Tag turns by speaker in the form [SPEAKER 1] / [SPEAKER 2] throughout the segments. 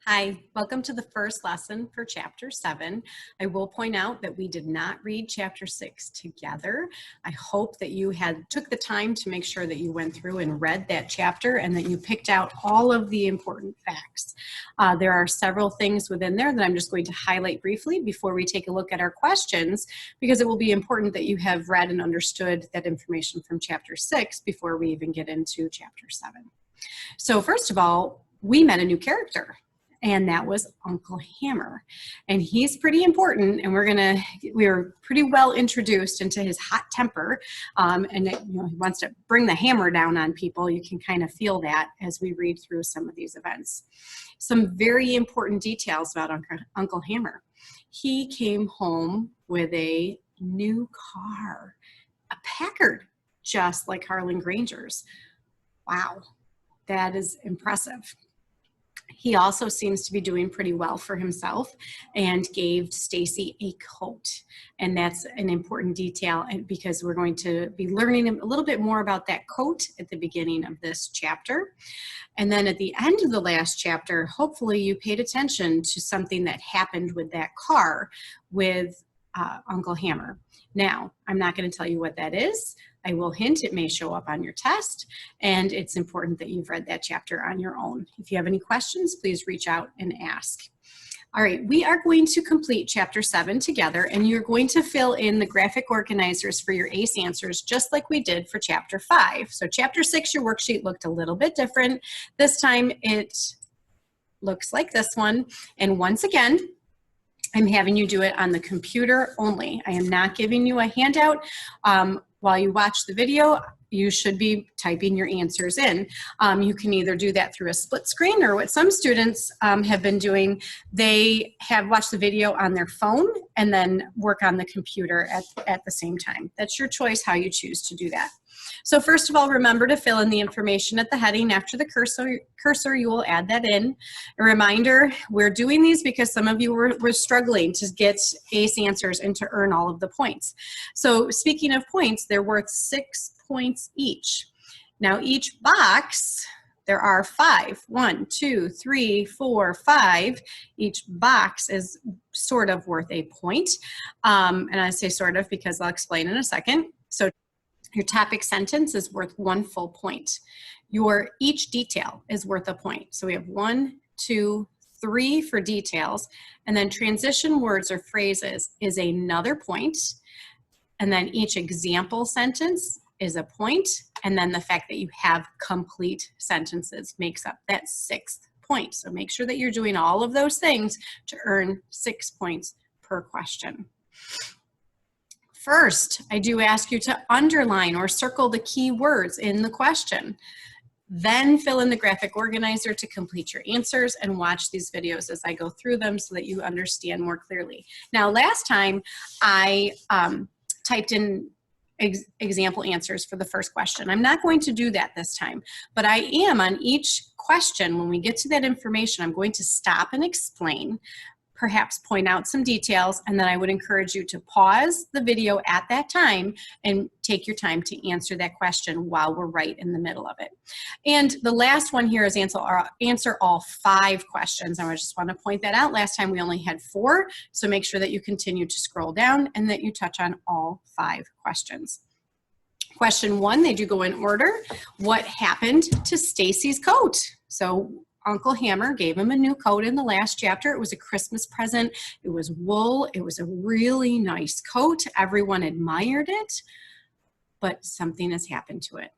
[SPEAKER 1] Hi, welcome to the first lesson for Chapter 7. I will point out that we did not read Chapter 6 together. I hope that you took the time to make sure that you went through and read that chapter and that you picked out all of the important facts. There are several things within there that I'm just going to highlight briefly before we take a look at our questions, because it will be important that you have read and understood that information from Chapter 6 before we even get into Chapter 7. So first of all, we met a new character, and that was Uncle Hammer. And he's pretty important, and we were pretty well introduced into his hot temper, and he wants to bring the hammer down on people. You can kind of feel that as we read through some of these events. Some very important details about Uncle Hammer. He came home with a new car, a Packard, just like Harlan Granger's. Wow, that is impressive. He also seems to be doing pretty well for himself and gave Stacy a coat. And that's an important detail because we're going to be learning a little bit more about that coat at the beginning of this chapter. And then at the end of the last chapter, hopefully you paid attention to something that happened with that car with Uncle Hammer. Now, I'm not going to tell you what that is. I will hint it may show up on your test, and it's important that you've read that chapter on your own. If you have any questions, please reach out and ask. All right, we are going to complete Chapter 7 together, and you're going to fill in the graphic organizers for your ACE answers just like we did for Chapter 5. So Chapter 6, your worksheet looked a little bit different. This time it looks like this one, and once again, I'm having you do it on the computer only. I am not giving you a handout. While you watch the video, you should be typing your answers in. You can either do that through a split screen, or what some students have been doing, they have watched the video on their phone and then work on the computer at the same time. That's your choice how you choose to do that. So first of all, remember to fill in the information at the heading. After the cursor, you will add that in. A reminder, we're doing these because some of you were struggling to get ACE answers and to earn all of the points. So speaking of points, they're worth 6 points each. Now each box, there are 5. 1, 2, 3, 4, 5. Each box is sort of worth a point. And I say sort of because I'll explain in a second. So your topic sentence is worth 1 full point. Each detail is worth a point. So we have 1, 2, 3 for details, and then transition words or phrases is another point, and then each example sentence is a point, and then the fact that you have complete sentences makes up that 6th point. So make sure that you're doing all of those things to earn 6 points per question. First, I do ask you to underline or circle the key words in the question. Then fill in the graphic organizer to complete your answers, and watch these videos as I go through them so that you understand more clearly. Now, last time I typed in example answers for the first question. I'm not going to do that this time, but I am on each question. When we get to that information, I'm going to stop and explain, perhaps point out some details, and then I would encourage you to pause the video at that time and take your time to answer that question while we're right in the middle of it. And the last one here is answer all 5 questions. I just want to point that out. Last time we only had 4, so make sure that you continue to scroll down and that you touch on all 5 questions. Question 1, they do go in order. What happened to Stacy's coat? So Uncle Hammer gave him a new coat in the last chapter. It was a Christmas present. It was wool. It was a really nice coat. Everyone admired it, but something has happened to it.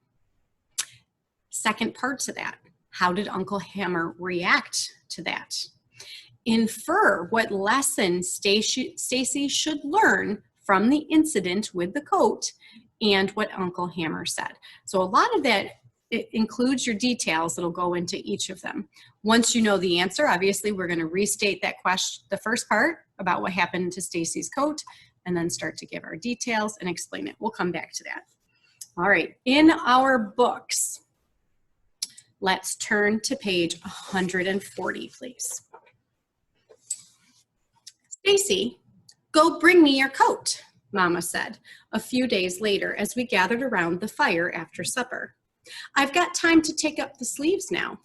[SPEAKER 1] Second part to that, how did Uncle Hammer react to that? Infer what lesson Stacy should learn from the incident with the coat and what Uncle Hammer said. So a lot of that, it includes your details that'll go into each of them. Once you know the answer, obviously we're going to restate that question, the first part about what happened to Stacy's coat, and then start to give our details and explain it. We'll come back to that. All right, in our books, let's turn to page 140, please. Stacy, go bring me your coat, Mama said a few days later as we gathered around the fire after supper. I've got time to take up the sleeves now.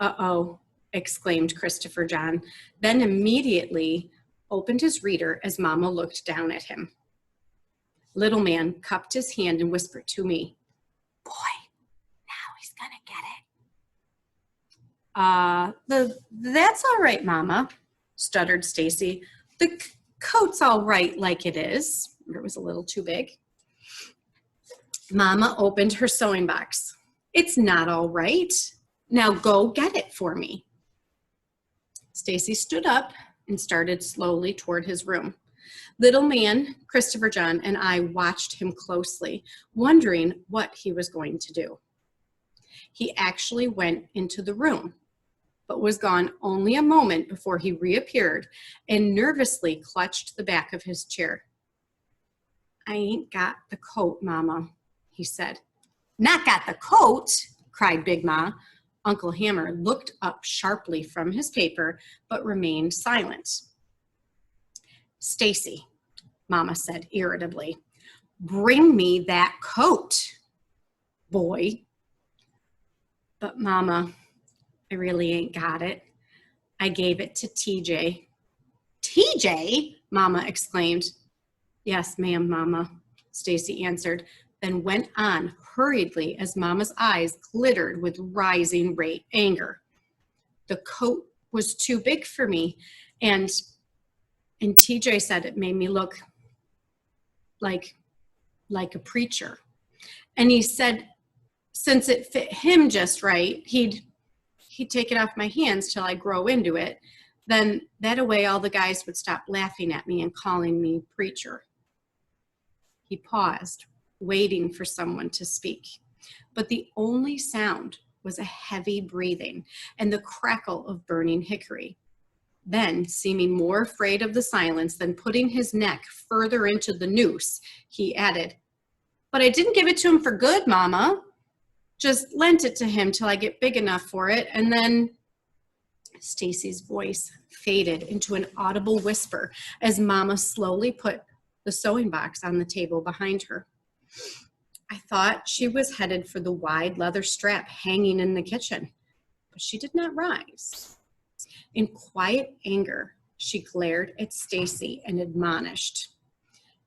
[SPEAKER 1] Uh-oh, exclaimed Christopher John, then immediately opened his reader as Mama looked down at him. Little man cupped his hand and whispered to me, "Boy, now he's gonna get it." That's all right, Mama, stuttered Stacy. The coat's all right like it is. It was a little too big. Mama opened her sewing box. "It's not all right. Now go get it for me." Stacy stood up and started slowly toward his room. Little man, Christopher John, and I watched him closely, wondering what he was going to do. He actually went into the room, but was gone only a moment before he reappeared and nervously clutched the back of his chair. "I ain't got the coat, Mama," he said. "Not got the coat?" cried Big Ma. Uncle Hammer looked up sharply from his paper, but remained silent. "Stacy," Mama said irritably, "bring me that coat, boy." "But Mama, I really ain't got it. I gave it to TJ." "TJ?" Mama exclaimed. "Yes, ma'am, Mama," Stacy answered, then went on hurriedly as Mama's eyes glittered with rising anger. "The coat was too big for me, and TJ said it made me look like a preacher. And he said since it fit him just right, he'd take it off my hands till I grow into it. Then that way all the guys would stop laughing at me and calling me preacher." He paused, waiting for someone to speak. But the only sound was a heavy breathing and the crackle of burning hickory. Then, seeming more afraid of the silence than putting his neck further into the noose, he added, "But I didn't give it to him for good, Mama. Just lent it to him till I get big enough for it, and then..." Stacy's voice faded into an audible whisper as Mama slowly put the sewing box on the table behind her. I thought she was headed for the wide leather strap hanging in the kitchen, but she did not rise. In quiet anger, she glared at Stacy and admonished,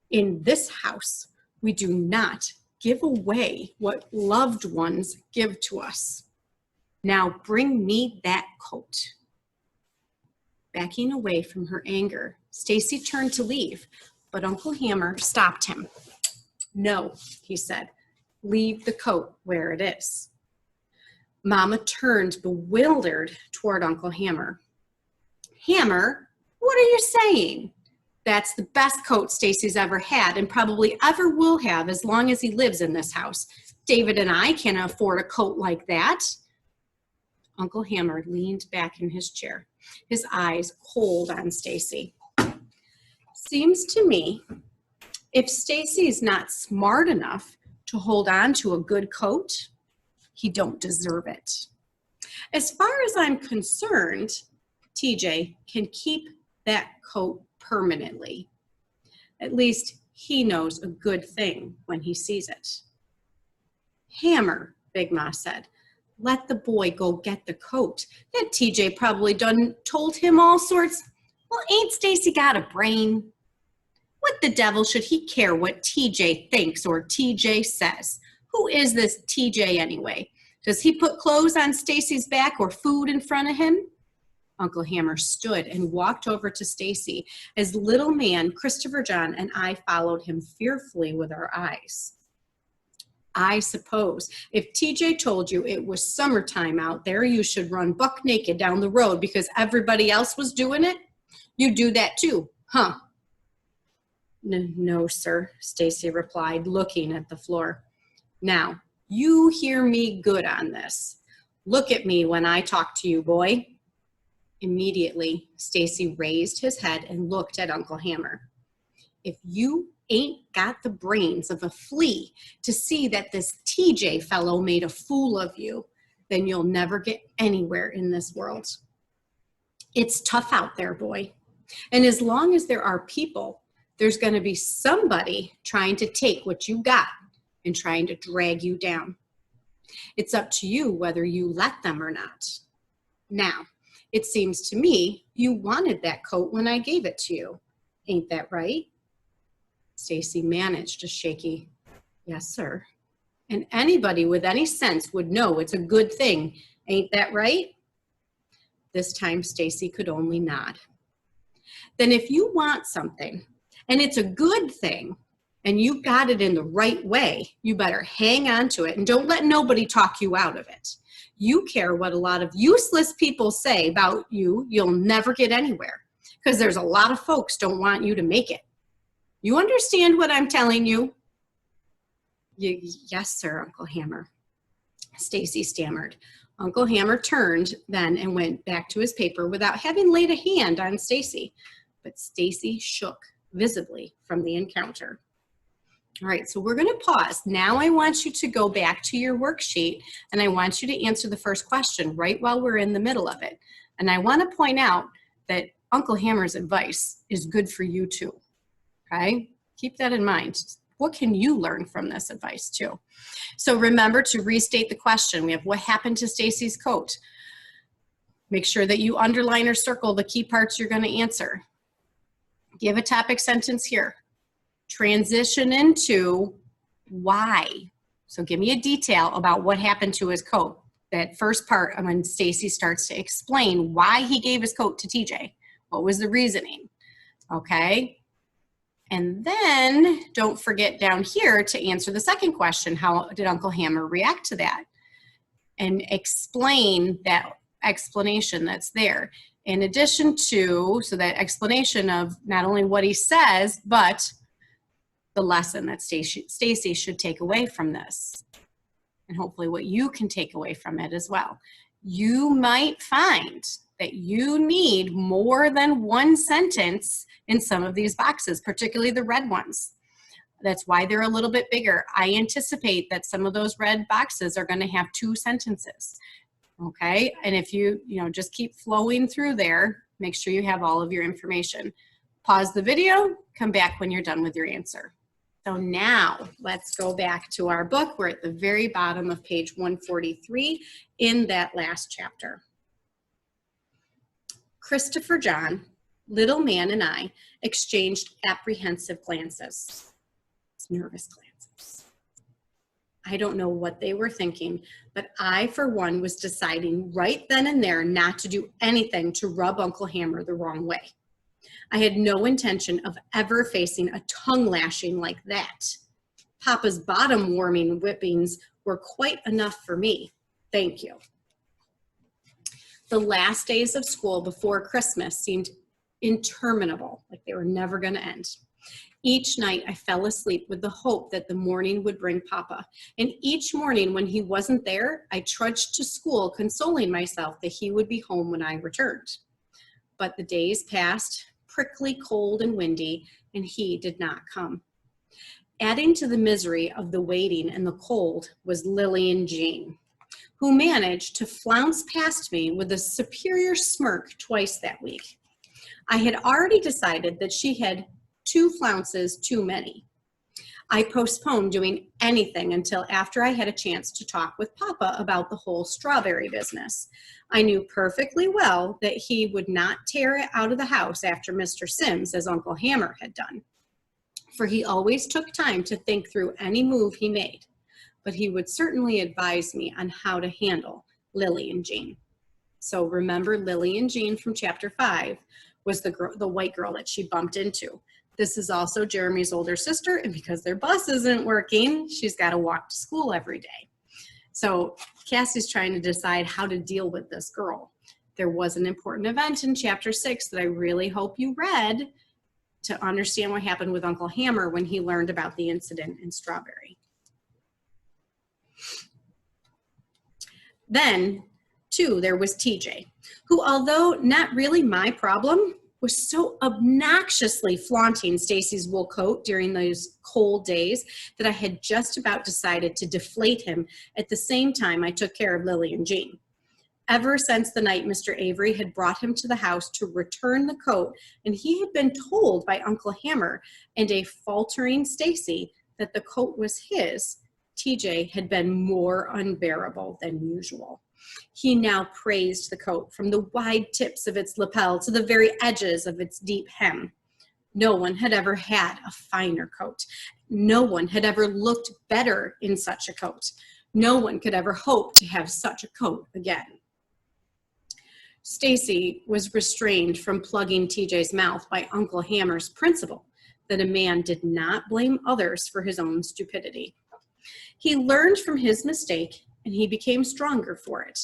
[SPEAKER 1] "In this house, we do not give away what loved ones give to us. Now bring me that coat." Backing away from her anger, Stacy turned to leave, but Uncle Hammer stopped him. "No," he said, "leave the coat where it is." Mama turned bewildered toward Uncle Hammer. "Hammer, what are you saying? That's the best coat Stacy's ever had and probably ever will have as long as he lives in this house. David and I can't afford a coat like that." Uncle Hammer leaned back in his chair, his eyes cold on Stacy. "Seems to me if Stacy's not smart enough to hold on to a good coat, he don't deserve it. As far as I'm concerned, TJ can keep that coat permanently. At least he knows a good thing when he sees it." "Hammer," Big Ma said, "let the boy go get the coat. That TJ probably done told him all sorts. Well, ain't Stacy got a brain? What the devil should he care what TJ thinks or TJ says? Who is this TJ anyway? Does he put clothes on Stacy's back or food in front of him?" Uncle Hammer stood and walked over to Stacy as little man Christopher John and I followed him fearfully with our eyes. "I suppose if TJ told you it was summertime out there, you should run buck naked down the road because everybody else was doing it? You do that too, huh?" No, sir," Stacy replied, looking at the floor. "Now, you hear me good on this. Look at me when I talk to you, boy." Immediately, Stacy raised his head and looked at Uncle Hammer. "If you ain't got the brains of a flea to see that this TJ fellow made a fool of you, then you'll never get anywhere in this world. It's tough out there, boy. And as long as there are people, there's going to be somebody trying to take what you got and trying to drag you down. It's up to you whether you let them or not. Now, it seems to me you wanted that coat when I gave it to you. Ain't that right? Stacy managed a shaky, yes, sir. And anybody with any sense would know it's a good thing. Ain't that right? This time Stacy could only nod. Then if you want something and it's a good thing and you got it in the right way, you better hang on to it and don't let nobody talk you out of it. You care what a lot of useless people say about you, you'll never get anywhere because there's a lot of folks don't want you to make it. You understand what I'm telling you? Yes, sir, Uncle Hammer. Stacy stammered. Uncle Hammer turned then and went back to his paper without having laid a hand on Stacy. But Stacy shook visibly from the encounter. All right, so we're going to pause. Now I want you to go back to your worksheet and I want you to answer the first question right while we're in the middle of it. And I want to point out that Uncle Hammer's advice is good for you too. Okay? Keep that in mind. What can you learn from this advice too? So remember to restate the question. We have what happened to Stacy's coat. Make sure that you underline or circle the key parts you're going to answer. Give a topic sentence here. Transition into why. So give me a detail about what happened to his coat. That first part when Stacy starts to explain why he gave his coat to TJ. What was the reasoning? Okay. And then don't forget down here to answer the second question. How did Uncle Hammer react to that? And explain that explanation that's there. In addition to, so that explanation of not only what he says, but the lesson that Stacy should take away from this. And hopefully what you can take away from it as well. You might find that you need more than one sentence in some of these boxes, particularly the red ones. That's why they're a little bit bigger. I anticipate that some of those red boxes are going to have 2 sentences. Okay, and if you just keep flowing through there, make sure you have all of your information. Pause the video, come back when you're done with your answer. So now let's go back to our book. We're at the very bottom of page 143 in that last chapter. Christopher John, little man, and I exchanged apprehensive glances, nervous glances. I don't know what they were thinking, but I, for one, was deciding right then and there not to do anything to rub Uncle Hammer the wrong way. I had no intention of ever facing a tongue lashing like that. Papa's bottom warming whippings were quite enough for me. Thank you. The last days of school before Christmas seemed interminable, like they were never going to end. Each night I fell asleep with the hope that the morning would bring Papa. And each morning when he wasn't there, I trudged to school consoling myself that he would be home when I returned. But the days passed, prickly, cold, and windy, and he did not come. Adding to the misery of the waiting and the cold was Lillian Jean, who managed to flounce past me with a superior smirk twice that week. I had already decided that she had 2 flounces too many. I postponed doing anything until after I had a chance to talk with Papa about the whole strawberry business. I knew perfectly well that he would not tear it out of the house after Mr. Sims, as Uncle Hammer had done, for he always took time to think through any move he made. But he would certainly advise me on how to handle Lillian Jean. So remember, Lillian Jean from chapter 5 was the white girl that she bumped into. This is also Jeremy's older sister, and because their bus isn't working, she's got to walk to school every day. So Cassie's trying to decide how to deal with this girl. There was an important event in chapter 6 that I really hope you read to understand what happened with Uncle Hammer when he learned about the incident in Strawberry. Then, too, there was TJ, who, although not really my problem, was so obnoxiously flaunting Stacy's wool coat during those cold days that I had just about decided to deflate him at the same time I took care of Lillian Jean. Ever since the night Mr. Avery had brought him to the house to return the coat, and he had been told by Uncle Hammer and a faltering Stacy that the coat was his, TJ had been more unbearable than usual. He now praised the coat from the wide tips of its lapel to the very edges of its deep hem. No one had ever had a finer coat. No one had ever looked better in such a coat. No one could ever hope to have such a coat again. Stacy was restrained from plugging TJ's mouth by Uncle Hammer's principle that a man did not blame others for his own stupidity. He learned from his mistake and he became stronger for it.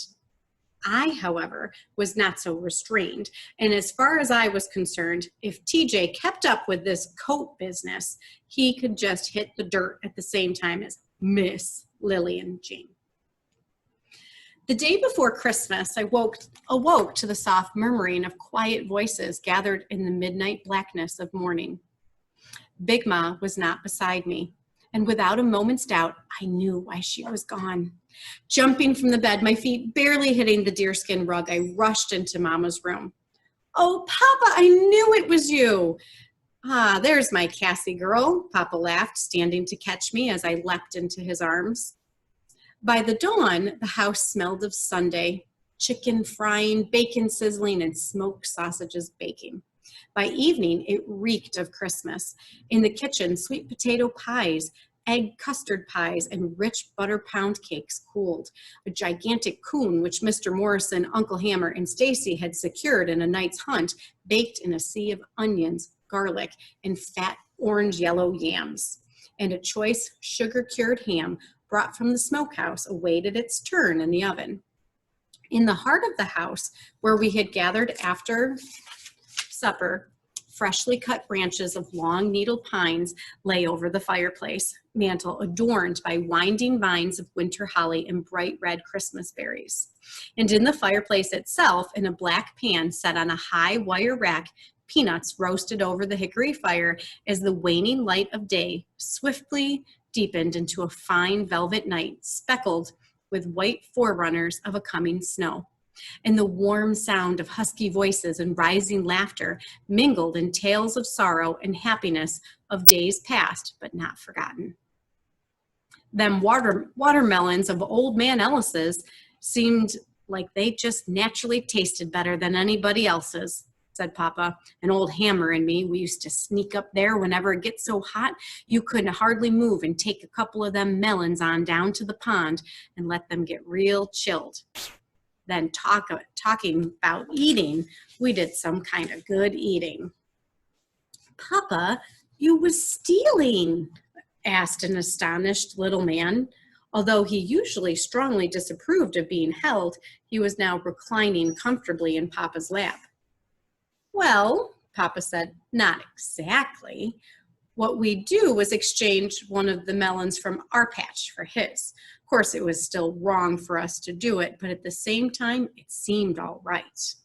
[SPEAKER 1] I, however, was not so restrained, and as far as I was concerned, if TJ kept up with this coat business, he could just hit the dirt at the same time as Miss Lillian Jean. The day before Christmas, I awoke to the soft murmuring of quiet voices gathered in the midnight blackness of morning. Big Ma was not beside me, and without a moment's doubt, I knew why she was gone. Jumping from the bed, my feet barely hitting the deerskin rug, I rushed into Mama's room. "Oh, Papa, I knew it was you." "Ah, there's my Cassie girl," Papa laughed, standing to catch me as I leapt into his arms. By the dawn, the house smelled of Sunday, chicken frying, bacon sizzling, and smoked sausages baking. By evening, it reeked of Christmas. In the kitchen, sweet potato pies, egg custard pies, and rich butter pound cakes cooled. A gigantic coon, which Mr. Morrison, Uncle Hammer, and Stacy had secured in a night's hunt, baked in a sea of onions, garlic, and fat orange-yellow yams. And a choice sugar-cured ham brought from the smokehouse awaited its turn in the oven. In the heart of the house, where we had gathered after supper, freshly cut branches of long needle pines lay over the fireplace mantel, adorned by winding vines of winter holly and bright red Christmas berries. And in the fireplace itself, in a black pan set on a high wire rack, peanuts roasted over the hickory fire as the waning light of day swiftly deepened into a fine velvet night, speckled with white forerunners of a coming snow. And the warm sound of husky voices and rising laughter mingled in tales of sorrow and happiness of days past but not forgotten. Them watermelons of Old Man Ellis's seemed like they just naturally tasted better than anybody else's, said Papa. And Old Hammer and me, we used to sneak up there whenever it gets so hot you couldn't hardly move and take a couple of them melons on down to the pond and let them get real chilled. Then talking about eating, we did some kind of good eating. "Papa, you was stealing?" asked an astonished little man. Although he usually strongly disapproved of being held, he was now reclining comfortably in Papa's lap. "Well," Papa said, "not exactly. What we do was exchange one of the melons from our patch for his. Of course, it was still wrong for us to do it, but at the same time, it seemed all right."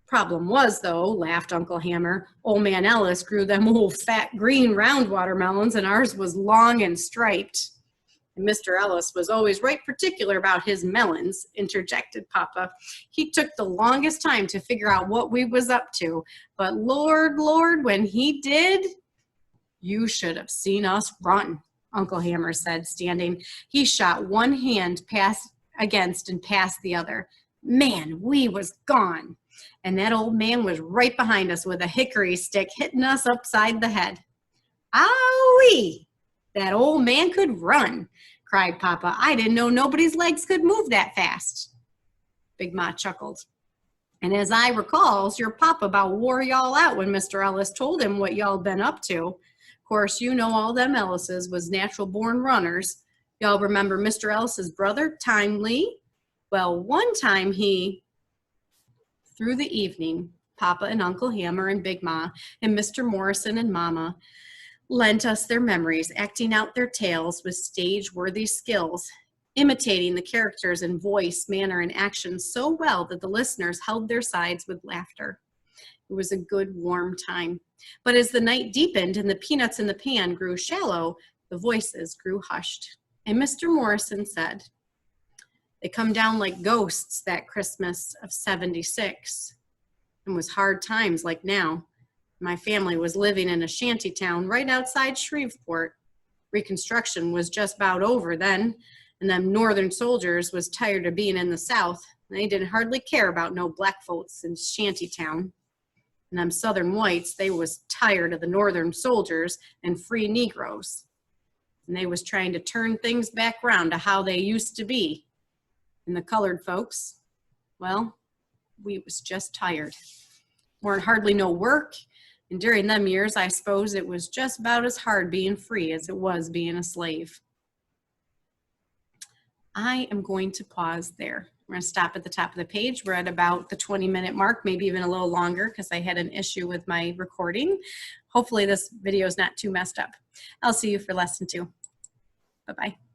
[SPEAKER 1] "Problem was, though," laughed Uncle Hammer, "Old Man Ellis grew them old fat green round watermelons, and ours was long and striped." "And Mr. Ellis was always right particular about his melons," interjected Papa. "He took the longest time to figure out what we was up to, but Lord, when he did, you should have seen us run," Uncle Hammer said, standing. He shot one hand against and past the other. "Man, we was gone. And that old man was right behind us with a hickory stick hitting us upside the head." "Owie! That old man could run," cried Papa. "I didn't know nobody's legs could move that fast." Big Ma chuckled. "And as I recalls, your papa about wore y'all out when Mr. Ellis told him what y'all been up to. Of course, you know all them Ellises was natural-born runners. Y'all remember Mr. Ellis's brother, Time Lee? Well, one time through the evening, Papa and Uncle Hammer and Big Ma and Mr. Morrison and Mama lent us their memories, acting out their tales with stage-worthy skills, imitating the characters in voice, manner, and action so well that the listeners held their sides with laughter. It was a good, warm time. But as the night deepened and the peanuts in the pan grew shallow, the voices grew hushed. And Mr. Morrison said, "They come down like ghosts that Christmas of '76. It was hard times like now. My family was living in a shanty town right outside Shreveport. Reconstruction was just about over then, And them northern soldiers was tired of being in the South. And they didn't hardly care about no black folks in Shantytown. And them southern whites, they was tired of the northern soldiers and free Negroes. And they was trying to turn things back around to how they used to be. And the colored folks, well, we was just tired. Weren't hardly no work. And during them years, I suppose it was just about as hard being free as it was being a slave. I am going to pause there. We're going to stop at the top of the page. We're at about the 20-minute mark, maybe even a little longer because I had an issue with my recording. Hopefully this video is not too messed up. I'll see you for lesson 2. Bye-bye.